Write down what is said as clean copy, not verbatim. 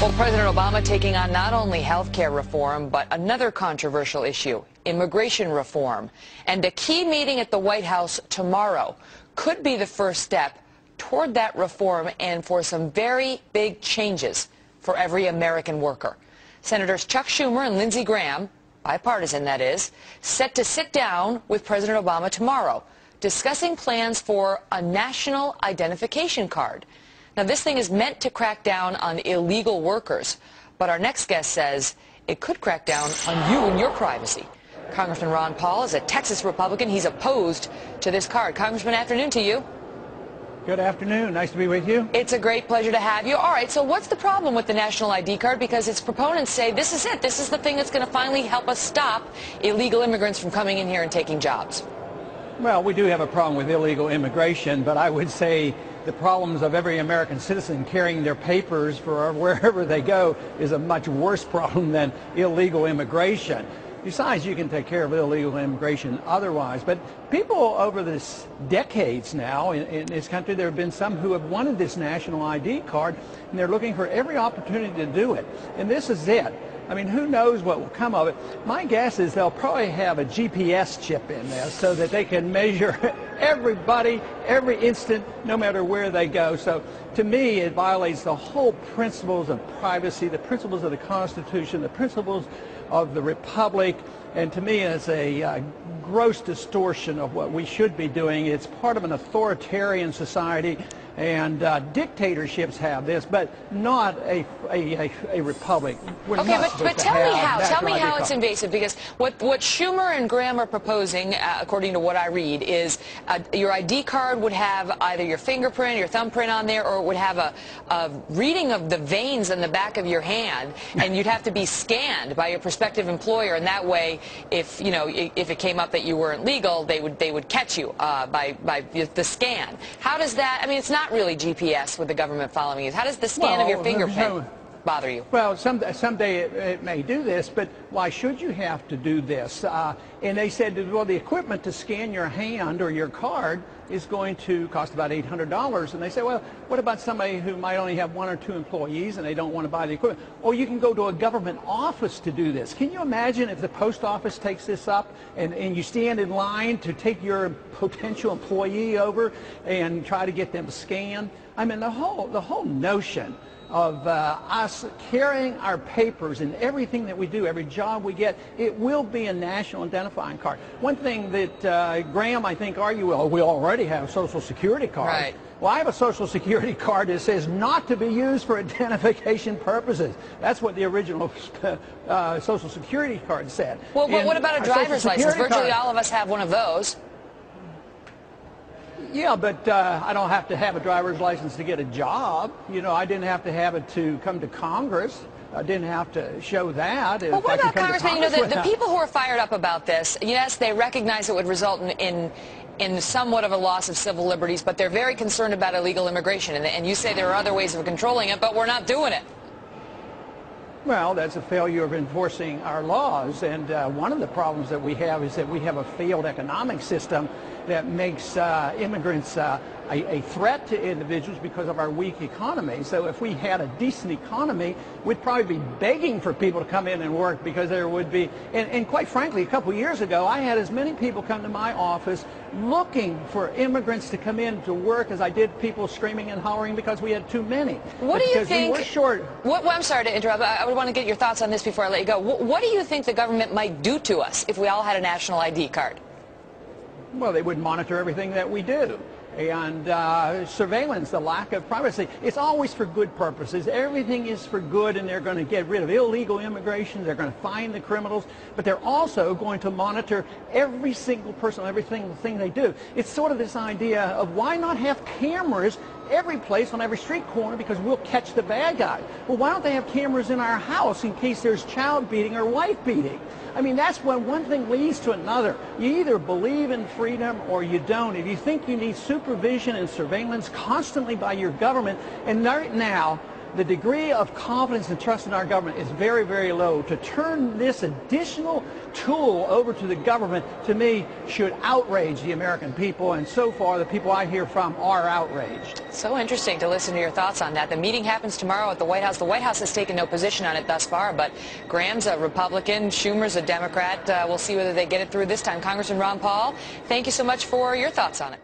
Well, President Obama taking on not only health care reform, but another controversial issue, immigration reform. And a key meeting at the White House tomorrow could be the first step toward that reform and for some very big changes for every American worker. Senators Chuck Schumer and Lindsey Graham, bipartisan that is, set to sit down with President Obama tomorrow, discussing plans for a national identification card. Now, this thing is meant to crack down on illegal workers, but our next guest says it could crack down on you and your privacy. Congressman Ron Paul is a Texas Republican. He's opposed to this card. Congressman, afternoon to you. Good afternoon. Nice to be with you. It's a great pleasure to have you. All right, so what's the problem with the national ID card? Because its proponents say this is it. This is the thing that's going to finally help us stop illegal immigrants from coming in here and taking jobs. Well, we do have a problem with illegal immigration, but I would say the problems of every American citizen carrying their papers for wherever they go is a much worse problem than illegal immigration. Besides, you can take care of illegal immigration otherwise. But people over this decades now in this country, there have been some who have wanted this national ID card, and they're looking for every opportunity to do it. And this is it. I mean, who knows what will come of it. My guess is they'll probably have a GPS chip in there so that they can measure everybody, every instant, no matter where they go. So to me, it violates the whole principles of privacy, the principles of the Constitution, the principles of the Republic. And to me, it's a gross distortion of what we should be doing. It's part of an authoritarian society. And dictatorships have this, but not a republic. We're okay, not but tell me how. Tell me how it's invasive, because what Schumer and Graham are proposing, according to what I read, is your ID card would have either your fingerprint, your thumbprint on there, or it would have a reading of the veins in the back of your hand, and you'd have to be scanned by your prospective employer, and that way, if it came up that you weren't legal, they would catch you by the scan. How does that? I mean, it's not really GPS with the government following you. How does the scan of your fingerprint bother you? Well, someday it may do this, but why should you have to do this? And they said, well, the equipment to scan your hand or your card is going to cost about $800. And they say, well, what about somebody who might only have 1 or 2 employees and they don't want to buy the equipment? Or you can go to a government office to do this. Can you imagine if the post office takes this up and you stand in line to take your potential employee over and try to get them scanned? I mean, the whole notion of us carrying our papers in everything that we do, every job we get, it will be a national identifying card. One thing that Graham, I think, argued, well, we already have Social Security cards. Right. Well, I have a Social Security card that says not to be used for identification purposes. That's what the original Social Security card said. Well, but what about a driver's license? Virtually all of us have one of those. Yeah, but I don't have to have a driver's license to get a job. You know, I didn't have to have it to come to Congress. I didn't have to show that. Well, what about, Congressman, the people who are fired up about this, yes, they recognize it would result in somewhat of a loss of civil liberties, but they're very concerned about illegal immigration. And you say there are other ways of controlling it, but we're not doing it. Well, that's a failure of enforcing our laws, and one of the problems that we have is that we have a failed economic system that makes immigrants a threat to individuals because of our weak economy. So if we had a decent economy, we'd probably be begging for people to come in and work, because there would be, and quite frankly, a couple of years ago, I had as many people come to my office looking for immigrants to come in to work as I did people screaming and hollering because we had too many. What do you think? We were short. Well, I'm sorry to interrupt. I would want to get your thoughts on this before I let you go. What do you think the government might do to us if we all had a national ID card? Well, they would monitor everything that we do. And surveillance, the lack of privacy, it's always for good purposes. Everything is for good, and they're going to get rid of illegal immigration. They're going to find the criminals, but they're also going to monitor every single person, every single thing they do. It's sort of this idea of why not have cameras every place on every street corner, because we'll catch the bad guy. Well, why don't they have cameras in our house in case there's child beating or wife beating? I mean, that's when one thing leads to another. You either believe in freedom or you don't. If you think you need supervision and surveillance constantly by your government, and right now, the degree of confidence and trust in our government is very, very low. To turn this additional tool over to the government, to me, should outrage the American people, and so far the people I hear from are outraged. So interesting to listen to your thoughts on that. The meeting happens tomorrow at the White House. The White House has taken no position on it thus far, but Graham's a Republican, Schumer's a Democrat. We'll see whether they get it through this time. Congressman Ron Paul, thank you so much for your thoughts on it.